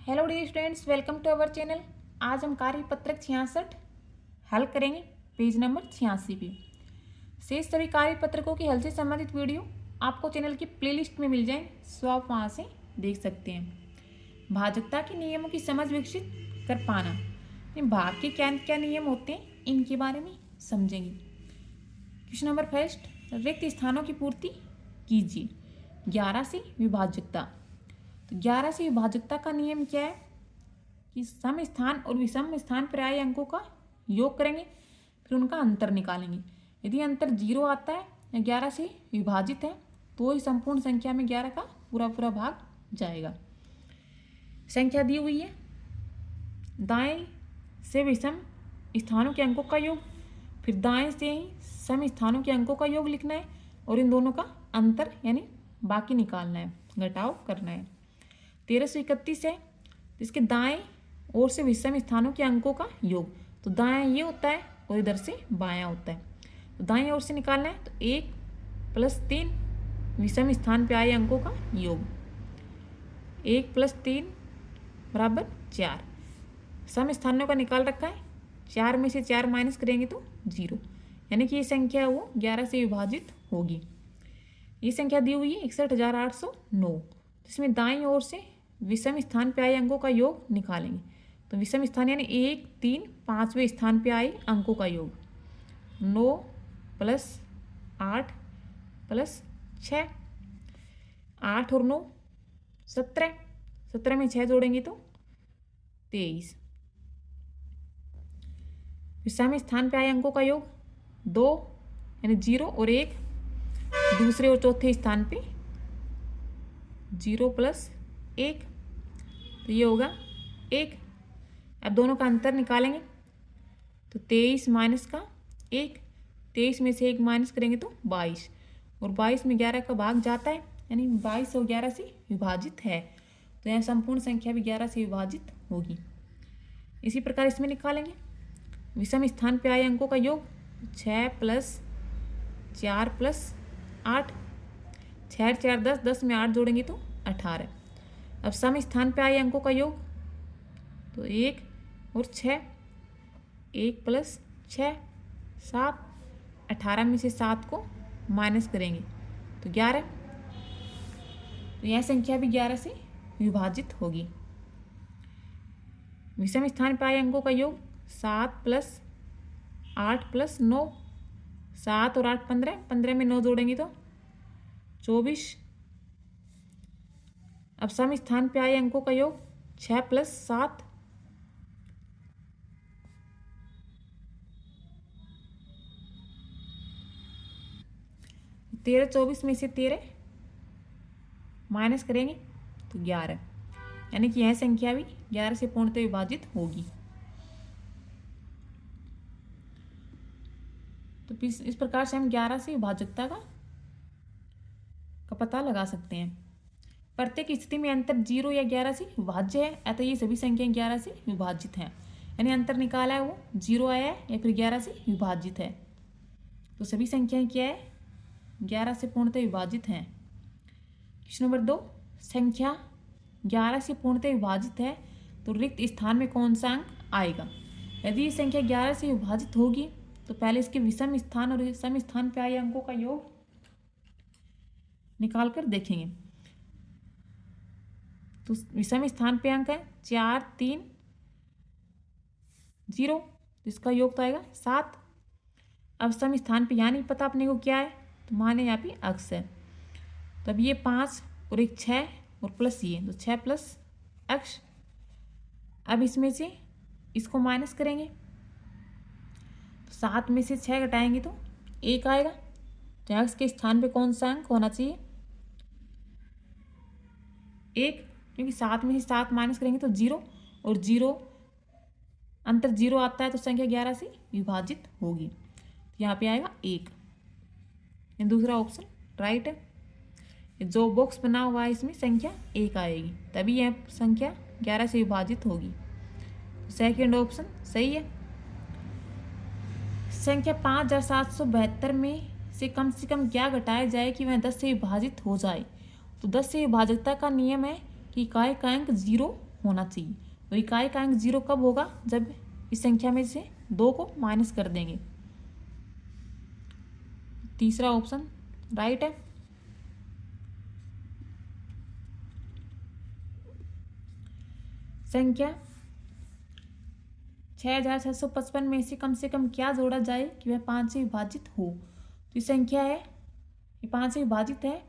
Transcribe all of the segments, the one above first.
Hello dear students, welcome to our channel. आज हम कार्यपत्रक 66 हल करेंगे पेज नंबर 86 पे। शेष सभी कार्यपत्रकों की हल से संबंधित वीडियो आपको चैनल की प्लेलिस्ट में मिल जाए, सो आप वहाँ से देख सकते हैं। भाजकता के नियमों की समझ विकसित कर पाना, भाग के क्या क्या नियम होते हैं इनके बारे में समझेंगे। क्वेश्चन नंबर फर्स्ट, रिक्त स्थानों की पूर्ति कीजिए। 11 से विभाजकता। तो 11 से विभाजकता का नियम क्या है कि सम स्थान और विषम स्थान पर आए अंकों का योग करेंगे, फिर उनका अंतर निकालेंगे। यदि अंतर 0 आता है या 11 से विभाजित है तो ही संपूर्ण संख्या में 11 का पूरा पूरा भाग जाएगा। संख्या दी हुई है, दाएं से विषम स्थानों के अंकों का योग, फिर दाएं से ही सम स्थानों के अंकों का योग लिखना है और इन दोनों का अंतर यानी बाकी निकालना है, घटाव करना है। 1331 है, इसके दाएं ओर से विषम स्थानों के अंकों का योग, तो दाएं ये होता है और इधर से बायां होता है, तो दाएं ओर से निकालना है। तो 1 + 3 विषम स्थान पे आए अंकों का योग, 1 + 3 = 4। सम स्थानों का निकाल रखा है, 4 में से 4 माइनस करेंगे तो 0, यानी कि ये संख्या वो 11 से विभाजित होगी। ये संख्या दी हुई है 61,809। इसमें दाईं ओर से विषम स्थान पे आए अंकों का योग निकालेंगे। तो विषम स्थान यानी 1, 3, 5वें स्थान पे आए अंकों का योग, 9 + 8 + 6, 8 और 9 17, 17 में 6 जोड़ेंगे तो 23। विषम स्थान पे आए अंकों का योग 2 यानी 0 और 1, दूसरे और चौथे स्थान पे 0 + 1, तो ये होगा 1। अब दोनों का अंतर निकालेंगे, तो 23 माइनस का 1, 23 में से 1 माइनस करेंगे तो 22, और 22 में 11 का भाग जाता है, यानी 22 और 11 से विभाजित है, तो यहाँ संपूर्ण संख्या भी 11 से विभाजित होगी। इसी प्रकार इसमें निकालेंगे विषम स्थान पे आए अंकों का योग, 6 + 4 + 8, 6 4 10, 10 में 8 जोड़ेंगे तो 18। अब सम स्थान पे आए अंकों का योग, तो 1 और 6, 1 + 6 7, 18 में से 7 को माइनस करेंगे तो 11, तो यह संख्या भी 11 से विभाजित होगी। विषम स्थान पे आए अंकों का योग 7 + 8 + 9, 7 और 8 15, 15 में 9 जोड़ेंगे तो 24। अब सम स्थान पे आए अंकों का योग 6 + 7, 13, 24 में से 13 माइनस करेंगे तो 11, यानी कि यह संख्या भी 11 से पूर्णतः विभाजित होगी। तो इस प्रकार से हम 11 से विभाजकता का पता लगा सकते हैं। प्रत्येक स्थिति में अंतर 0 या 11 से विभाज्य है, अतः ये सभी संख्याएं 11 से विभाजित हैं। यानी अंतर निकाला है वो 0 आया है या फिर 11 से विभाजित है, तो सभी संख्याएं क्या है 11 से पूर्णतः विभाजित हैं। क्वेश्चन नंबर 2, संख्या 11 से पूर्णतः विभाजित है तो रिक्त स्थान में कौन सा अंक आएगा। यदि ये संख्या 11 से विभाजित होगी तो पहले इसके विषम स्थान और सम स्थान पे आए अंकों का योग निकाल कर देखेंगे। तो विषम स्थान पे अंक है 4 3 0, इसका योग तो आएगा 7। अब सम स्थान पे यहाँ नहीं पता अपने को क्या है, तो माने यहाँ पे अक्स है, तब ये 5 और एक 6 और प्लस ये, तो 6 + अक्स। अब इसमें से इसको माइनस करेंगे, तो 7 में से 6 घटाएंगे तो 1 आएगा। तो अक्स के स्थान पे कौन सा अंक होना चाहिए 1, क्योंकि 7 में से 7 माइनस करेंगे तो 0, और 0 अंतर 0 आता है तो संख्या 11 से विभाजित होगी, तो यहाँ पे आएगा 1। दूसरा ऑप्शन राइट है। जो बॉक्स बना हुआ है इसमें संख्या 1 आएगी, तभी यह संख्या 11 से विभाजित होगी, तो सेकेंड ऑप्शन सही है। संख्या 5772 में से कम क्या घटाया जाए कि वह 10 से विभाजित हो जाए। तो 10 से विभाजकता का नियम है कि इकाई का अंक 0 होना चाहिए। और इकाई का अंक 0 कब होगा? जब इस संख्या में से 2 को माइनस कर देंगे। तीसरा ऑप्शन राइट है। संख्या 6655 में से कम क्या जोड़ा जाए कि वह 5 से विभाजित हो? तो ये संख्या है, ये 5 से विभाजित है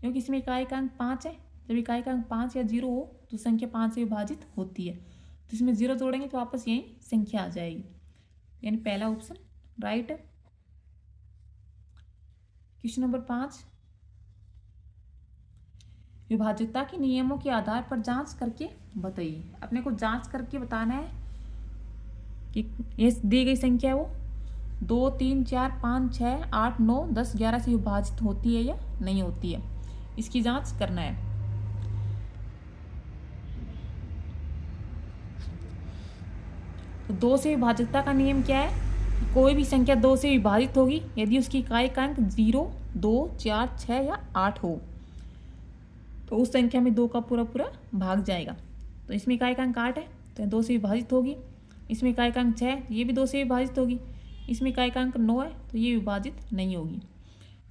क्योंकि इसमें इकाई का अंक 5 है। जब इकाई का अंक 5 या 0 हो तो संख्या 5 से विभाजित होती है। तो इसमें 0 जोड़ेंगे तो वापस यही संख्या आ जाएगी, यानी पहला ऑप्शन राइट है। क्वेश्चन नंबर 5, विभाज्यता के नियमों के आधार पर जांच करके बताइए। अपने को जांच करके बताना है कि ये दी गई संख्या है वो 2, 3, 4, 5, 6, 8, 9, 10, 11 से विभाजित होती है या नहीं होती है, इसकी जांच करना है। तो 2 से विभाज्यता का नियम क्या है? कोई भी संख्या 2 से विभाजित होगी यदि उसकी इकाई का अंक 0, 2, 4, 6 या 8 हो तो उस संख्या में 2 का पूरा भाग जाएगा। तो इसमें इकाई का अंक 8 है तो 2 से विभाजित होगी। इसमें इकाई का अंक 6 है, ये भी 2 से विभाजित होगी। इसमें इकाई का अंक 9 है तो ये विभाजित नहीं होगी।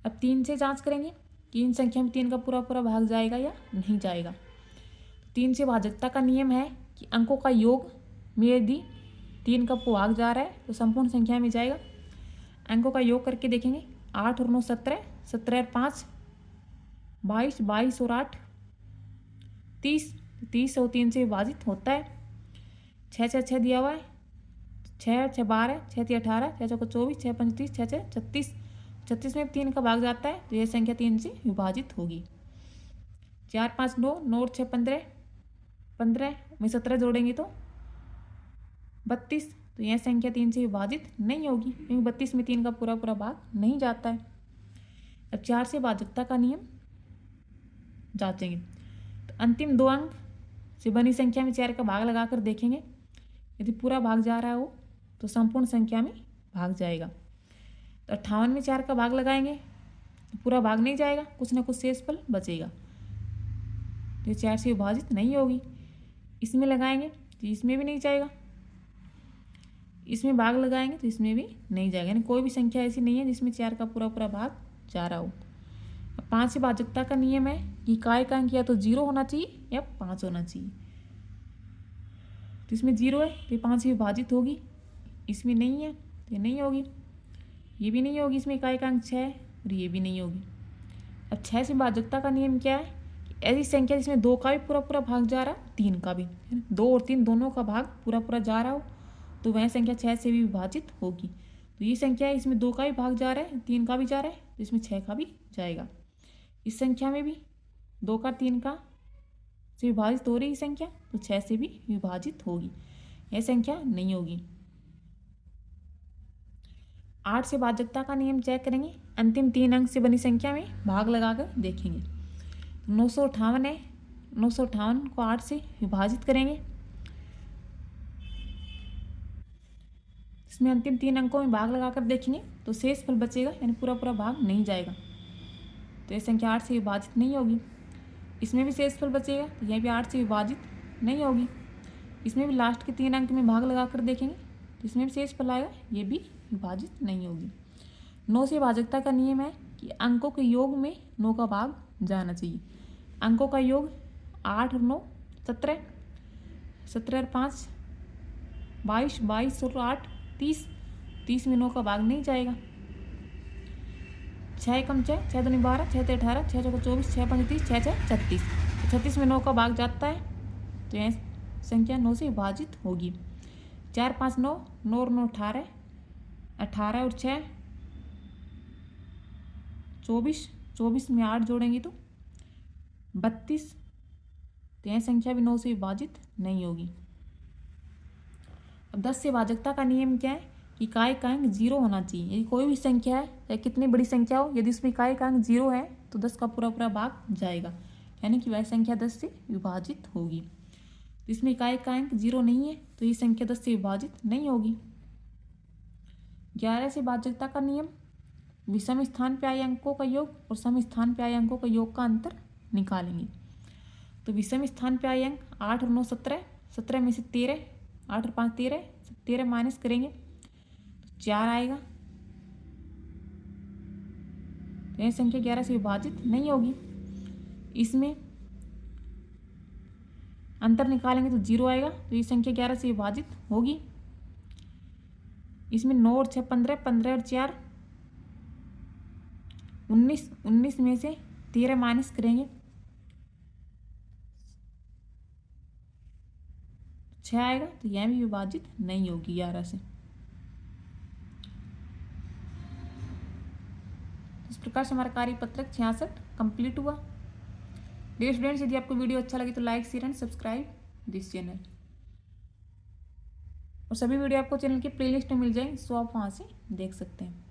अब 3 से जांच करेंगे कि इन संख्या में 3 का पूरा भाग जाएगा या नहीं जाएगा। 3 से भाजकता का नियम है कि अंकों का योग में यदि 3 का भाग जा रहा है तो संपूर्ण संख्या में जाएगा। अंकों का योग करके देखेंगे, 8 और 9 17, 17 और 5 22, 22 और 8 30, 30 और 3 से विभाजित होता है। 6 6 6 दिया हुआ है, 6 6 12, 6 3 18, 6 4 24, 6 5 30, 6 6 36, 36 में 3 का भाग जाता है तो यह संख्या 3 से विभाजित होगी। 4 5 9, 9 और 6 15, 15 में 17 जोड़ेंगे तो 32, तो यह संख्या 3 से विभाजित नहीं होगी क्योंकि 32 में 3 का पूरा भाग नहीं जाता है। अब 4 से भाजकता का नियम जांचेंगे। तो अंतिम 2 अंक से बनी संख्या में 4 का भाग लगाकर देखेंगे, यदि पूरा भाग जा रहा हो तो संपूर्ण संख्या में भाग जाएगा। तो 58 में 4 का भाग लगाएंगे तो पूरा भाग नहीं जाएगा, कुछ ना कुछ शेषफल बचेगा, तो ये 4 से विभाजित नहीं होगी। इसमें लगाएंगे तो इसमें भी नहीं जाएगा, इसमें भाग लगाएंगे तो इसमें भी नहीं जाएगा, यानी कोई भी संख्या ऐसी नहीं है जिसमें 4 का पूरा भाग जा रहा हो। 5 से भाजकता का नियम है कि इकाई का अंक या तो 0 होना चाहिए या 5 होना चाहिए। तो इसमें 0 है तो ये 5 से विभाजित होगी, इसमें नहीं है तो ये नहीं होगी, ये भी नहीं होगी। इसमें इकाई का अंक 6 है और ये भी नहीं होगी। अब 6 से भाजकता का नियम क्या है कि ऐसी संख्या जिसमें 2 का भी पूरा भाग जा रहा, 3 का भी, 2 और 3 दोनों का भाग पूरा जा रहा हो तो वह संख्या 6 से भी विभाजित होगी। तो ये संख्या है, इसमें 2 का भी भाग जा रहा है, 3 का भी जा रहा है तो इसमें 6 का भी जाएगा। इस संख्या में भी 2 का 3 का से विभाजित हो रही संख्या तो 6 से भी विभाजित होगी, यह संख्या नहीं होगी। 8 से भाजकता का नियम चेक करेंगे, अंतिम 3 अंक से बनी संख्या में भाग लगाकर देखेंगे। 958 है, 958 को 8 से विभाजित करेंगे, इसमें अंतिम 3 अंकों में भाग लगाकर देखेंगे तो शेषफल बचेगा, यानी पूरा भाग नहीं जाएगा, तो यह संख्या 8 से विभाजित नहीं होगी। इसमें भी शेषफल बचेगा तो यह भी 8 से विभाजित नहीं होगी। इसमें भी लास्ट के 3 अंक में भाग लगाकर देखेंगे तो इसमें भी शेषफल आएगा, ये भी विभाजित नहीं होगी। 9 से भाजकता का नियम है कि अंकों के योग में 9 का भाग जाना चाहिए। अंकों का योग 8 और 9 17, 17 और 5 22, 22 और 8 30, 30 में 9 का भाग नहीं जाएगा। 6 कम 6, 6 दूनी 12, 6 3 18, 6 4 24, 6 5 30, 6 6 36, 36 में 9 का भाग जाता है तो यह संख्या 9 से विभाजित होगी। 4 5 9, 9 और 9 18, 18 और 6 24, 24 में 8 जोड़ेंगे तो 32, तो यह संख्या भी 9 से विभाजित नहीं होगी। अब 10 से भाजकता का नियम क्या है कि इकाई का अंक 0 होना चाहिए। यदि कोई भी संख्या है चाहे कितनी बड़ी संख्या हो, यदि उसमें इकाई का अंक 0 है तो 10 का पूरा भाग जाएगा, यानी कि वह संख्या 10 से विभाजित होगी। तो इसमें इकाई का अंक 0 नहीं है तो ये संख्या 10 से विभाजित नहीं होगी। 11 से भाजकता का नियम, विषम स्थान पे आए अंकों का योग और सम स्थान पे आए अंकों का योग का अंतर निकालेंगे। तो विषम स्थान पे आए अंक 8 और 9 17, 17 में से 13, 8 और 5 13, 13 माइनस करेंगे तो 4 आएगा। तो यह संख्या 11 से विभाजित नहीं होगी। इसमें अंतर निकालेंगे तो 0 आएगा, तो ये संख्या 11 से विभाजित होगी। इसमें 9 और 6 15, 15 और 4 19, 19 में से 13 माइनस करेंगे 6 आएगा, तो यह भी विभाजित नहीं होगी 11 से। इस प्रकार से हमारा कार्यपत्रक 66 कंप्लीट हुआ। डियर स्टूडेंट्स, यदि आपको वीडियो अच्छा लगे तो like share and subscribe this channel. और सभी वीडियो आपको चैनल की प्लेलिस्ट में मिल जाएंगे, सो आप वहाँ से देख सकते हैं।